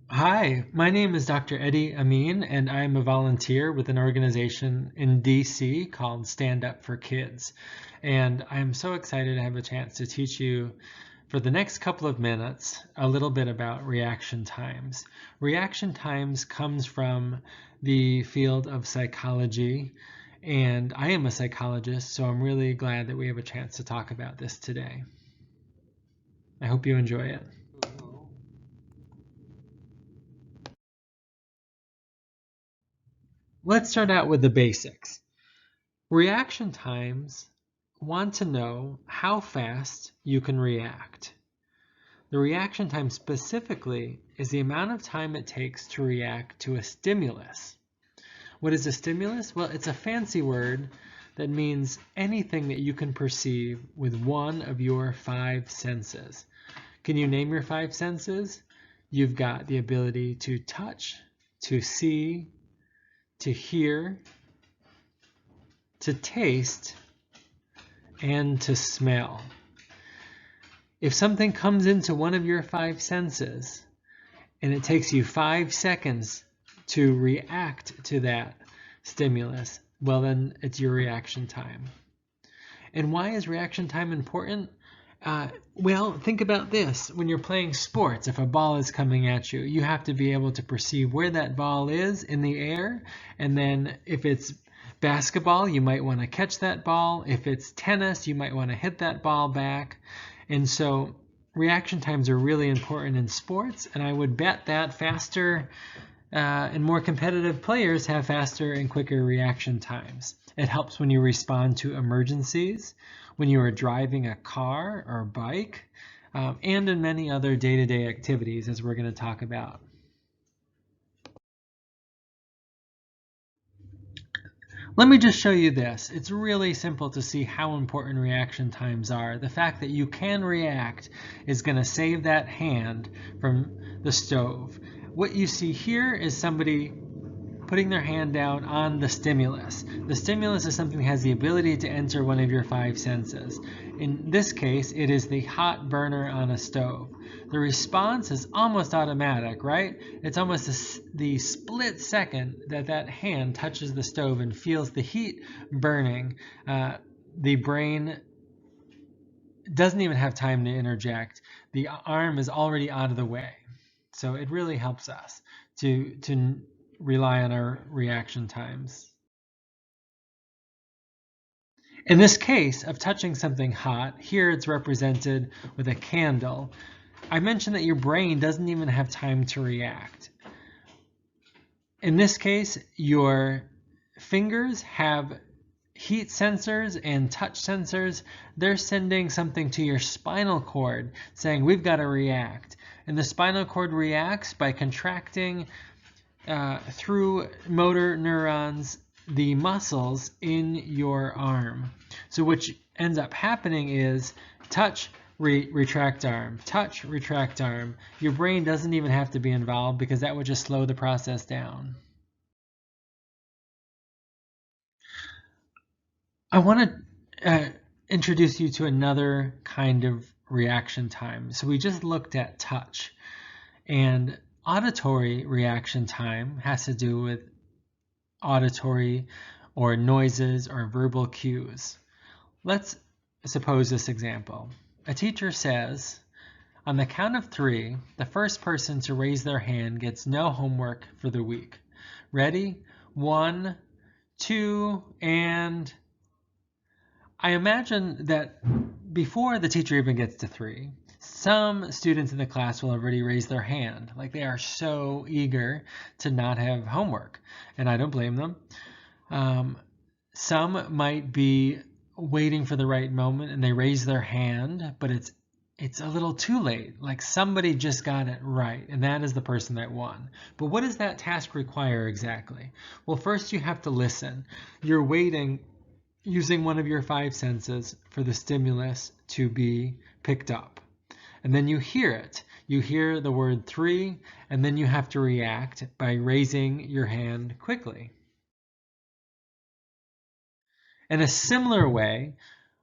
Hi, my name is Dr. Eddie Amin, and I'm a volunteer with an organization in DC called Stand Up for Kids. And I'm so excited to have a chance to teach you for the next couple of minutes a little bit about reaction times. Reaction times comes from the field of psychology, and I am a psychologist, so I'm really glad that we have a chance to talk about this today. I hope you enjoy it. Let's start out with the basics. Reaction times want to know how fast you can react. The reaction time specifically is the amount of time it takes to react to a stimulus. What is a stimulus? Well, it's a fancy word that means anything that you can perceive with one of your five senses. Can you name your five senses? You've got the ability to touch, to see, to hear, to taste, and to smell. If something comes into one of your five senses and it takes you 5 seconds to react to that stimulus, well, then it's your reaction time. And why is reaction time important? Well, think about this. When you're playing sports, if a ball is coming at you, you have to be able to perceive where that ball is in the air. And then if it's basketball, you might want to catch that ball. If it's tennis, you might want to hit that ball back. And so reaction times are really important in sports. And I would bet that faster and more competitive players have faster and quicker reaction times. It helps when you respond to emergencies, when you are driving a car or bike, and in many other day-to-day activities, as we're going to talk about. Let me just show you this. It's really simple to see how important reaction times are. The fact that you can react is going to save that hand from the stove. What you see here is somebody putting their hand down on the stimulus. The stimulus is something that has the ability to enter one of your five senses. In this case, it is the hot burner on a stove. The response is almost automatic, right? It's almost the split second that that hand touches the stove and feels the heat burning. The brain doesn't even have time to interject. The arm is already out of the way. So it really helps us to rely on our reaction times. In this case of touching something hot, here it's represented with a candle. I mentioned that your brain doesn't even have time to react. In this case, your fingers have heat sensors and touch sensors. They're sending something to your spinal cord saying, we've got to react. And the spinal cord reacts by contracting through motor neurons the muscles in your arm. So what ends up happening is touch, retract arm, touch, retract arm. Your brain doesn't even have to be involved because that would just slow the process down. I want to introduce you to another kind of reaction time. So we just looked at touch, and auditory reaction time has to do with auditory or noises or verbal cues. Let's suppose this example. A teacher says, on the count of 3, the first person to raise their hand gets no homework for the week. Ready? 1, 2, and I imagine that before the teacher even gets to 3, some students in the class will already raise their hand. Like they are so eager to not have homework, and I don't blame them. Some might be waiting for the right moment and they raise their hand, but it's a little too late. Like somebody just got it right, and that is the person that won. But what does that task require exactly? Well, first you have to listen. You're waiting using one of your five senses for the stimulus to be picked up. And then you hear it. You hear the word 3, and then you have to react by raising your hand quickly. In a similar way,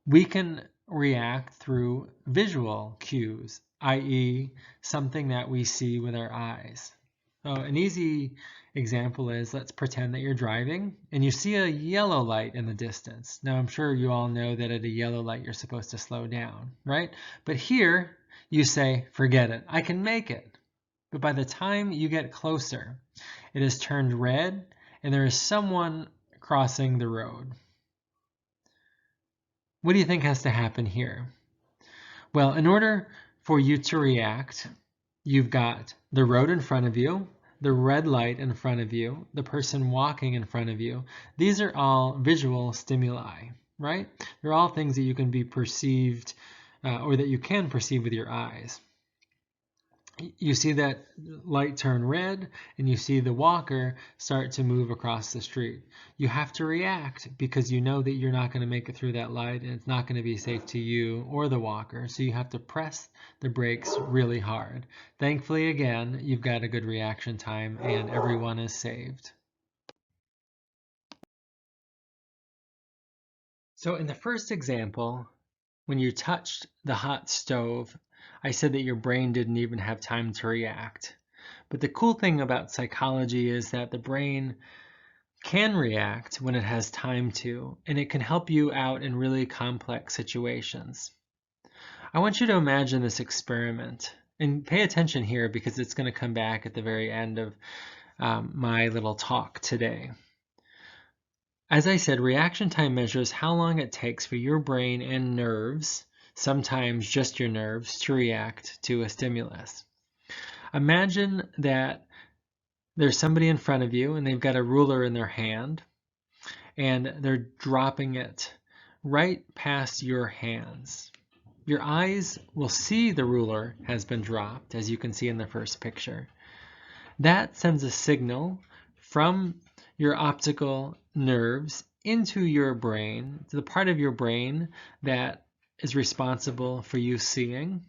we can react through visual cues, i.e., something that we see with our eyes. An easy example is, let's pretend that you're driving and you see a yellow light in the distance. Now, I'm sure you all know that at a yellow light, you're supposed to slow down, right? But here you say, forget it, I can make it. But by the time you get closer, it has turned red and there is someone crossing the road. What do you think has to happen here? Well, in order for you to react, you've got the road in front of you, the red light in front of you, the person walking in front of you. These are all visual stimuli, right? They're all things that you can be perceived or that you can perceive with your eyes. You see that light turn red and you see the walker start to move across the street. You have to react because you know that you're not going to make it through that light and it's not going to be safe to you or the walker. So you have to press the brakes really hard. Thankfully, again, you've got a good reaction time and everyone is saved. So in the first example, when you touched the hot stove, I said that your brain didn't even have time to react. But the cool thing about psychology is that the brain can react when it has time to, and it can help you out in really complex situations. I want you to imagine this experiment, and pay attention here because it's going to come back at the very end of my little talk today. As I said, reaction time measures how long it takes for your brain and nerves, sometimes just your nerves, to react to a stimulus. Imagine that there's somebody in front of you and they've got a ruler in their hand and they're dropping it right past your hands. Your eyes will see the ruler has been dropped, as you can see in the first picture. That sends a signal from your optical nerves into your brain, to the part of your brain that is responsible for you seeing.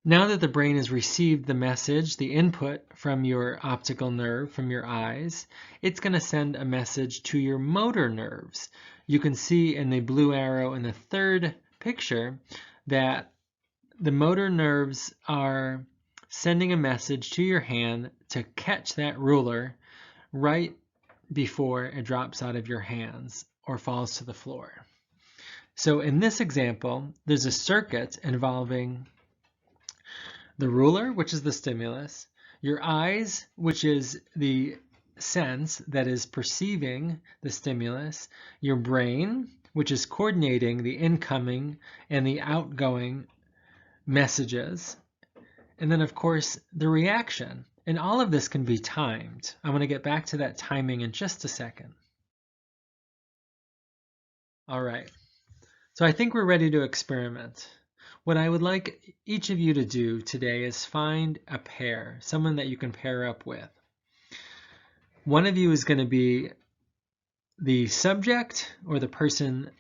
Now that the brain has received the message, the input from your optical nerve, from your eyes, it's going to send a message to your motor nerves. You can see in the blue arrow in the third picture that the motor nerves are sending a message to your hand to catch that ruler right before it drops out of your hands or falls to the floor. So in this example, there's a circuit involving the ruler, which is the stimulus, your eyes, which is the sense that is perceiving the stimulus, your brain, which is coordinating the incoming and the outgoing messages, and then of course the reaction. And all of this can be timed. I'm going to get back to that timing in just a second. All right, so I think we're ready to experiment. What I would like each of you to do today is find a pair, someone that you can pair up with. One of you is going to be the subject or the person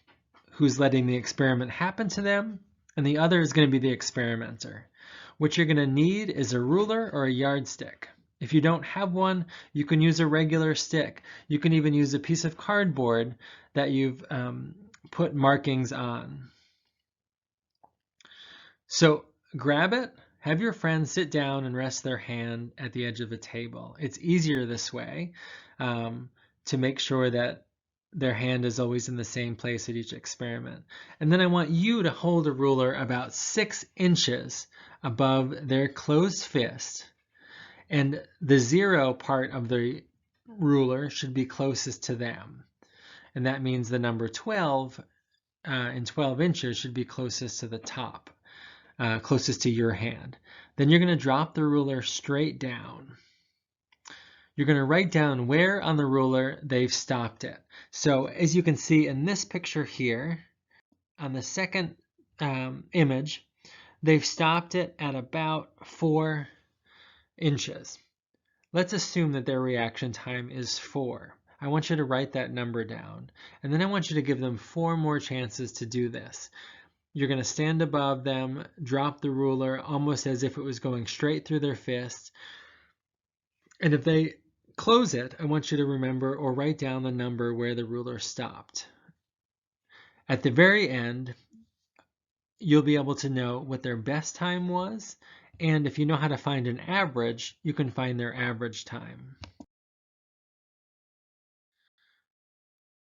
who's letting the experiment happen to them, and the other is going to be the experimenter. What you're going to need is a ruler or a yardstick. If you don't have one, you can use a regular stick. You can even use a piece of cardboard that you've put markings on. So grab it, have your friend sit down and rest their hand at the edge of the table. It's easier this way to make sure that their hand is always in the same place at each experiment. And then I want you to hold a ruler about 6 inches above their closed fist. And the 0 part of the ruler should be closest to them. And that means the number 12 in 12 inches should be closest to the top, closest to your hand. Then you're going to drop the ruler straight down. You're going to write down where on the ruler they've stopped it. So as you can see in this picture here, on the second image, they've stopped it at about 4 inches. Let's assume that their reaction time is 4. I want you to write that number down. And then I want you to give them 4 more chances to do this. You're going to stand above them, drop the ruler almost as if it was going straight through their fist. And if they close it, I want you to remember or write down the number where the ruler stopped. At the very end, you'll be able to know what their best time was And if you know how to find an average, you can find their average time.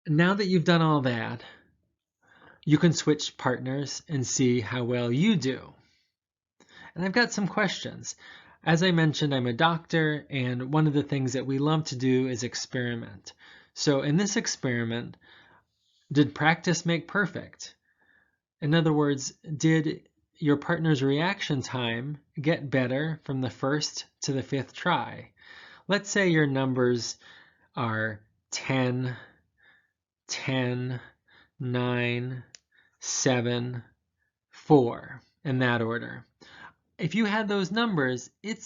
Now that you've done all that, you can switch partners and see how well you do. And I've got some questions. As I mentioned, I'm a doctor, and one of the things that we love to do is experiment. So in this experiment, did practice make perfect? In other words, did your partner's reaction time get better from the first to the fifth try? Let's say your numbers are 10, 10, 9, 7, 4, in that order. If you had those numbers, it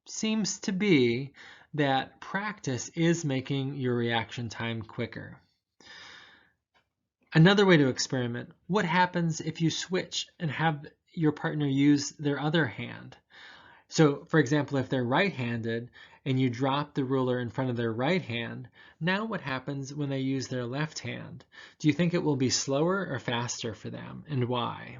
seems to be that practice is making your reaction time quicker. Another way to experiment, what happens if you switch and have your partner use their other hand? So, for example, if they're right-handed and you drop the ruler in front of their right hand, now what happens when they use their left hand? Do you think it will be slower or faster for them, and why?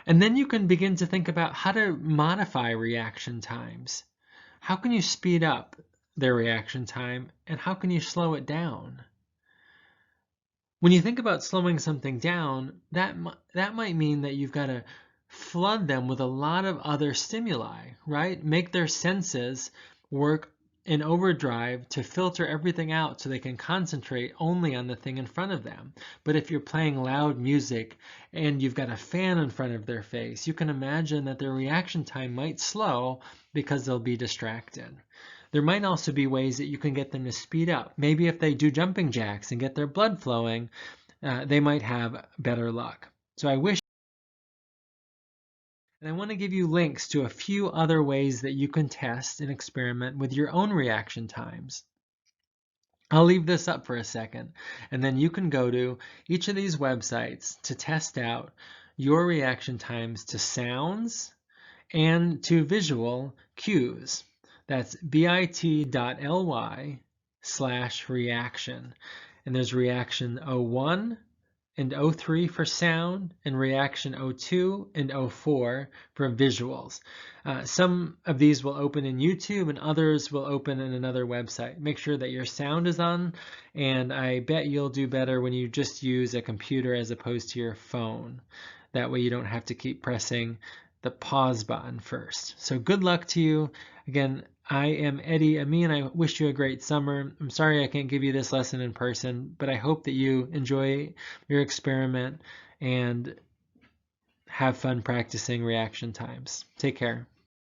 And then you can begin to think about how to modify reaction times. How can you speed up their reaction time, and how can you slow it down? When you think about slowing something down, that might mean that you've got to flood them with a lot of other stimuli, right? Make their senses work in overdrive to filter everything out so they can concentrate only on the thing in front of them. But if you're playing loud music and you've got a fan in front of their face, you can imagine that their reaction time might slow because they'll be distracted. There might also be ways that you can get them to speed up. Maybe if they do jumping jacks and get their blood flowing, they might have better luck. So I wish. And I want to give you links to a few other ways that you can test and experiment with your own reaction times. I'll leave this up for a second, and then you can go to each of these websites to test out your reaction times to sounds and to visual cues. That's bit.ly/reaction. And there's reaction 01 and 03 for sound, and reaction 02 and 04 for visuals. Some of these will open in YouTube and others will open in another website. Make sure that your sound is on, and I bet you'll do better when you just use a computer as opposed to your phone. That way you don't have to keep pressing the pause button first. So good luck to you. Again, I am Eddie Amin. I wish you a great summer. I'm sorry I can't give you this lesson in person, but I hope that you enjoy your experiment and have fun practicing reaction times. Take care.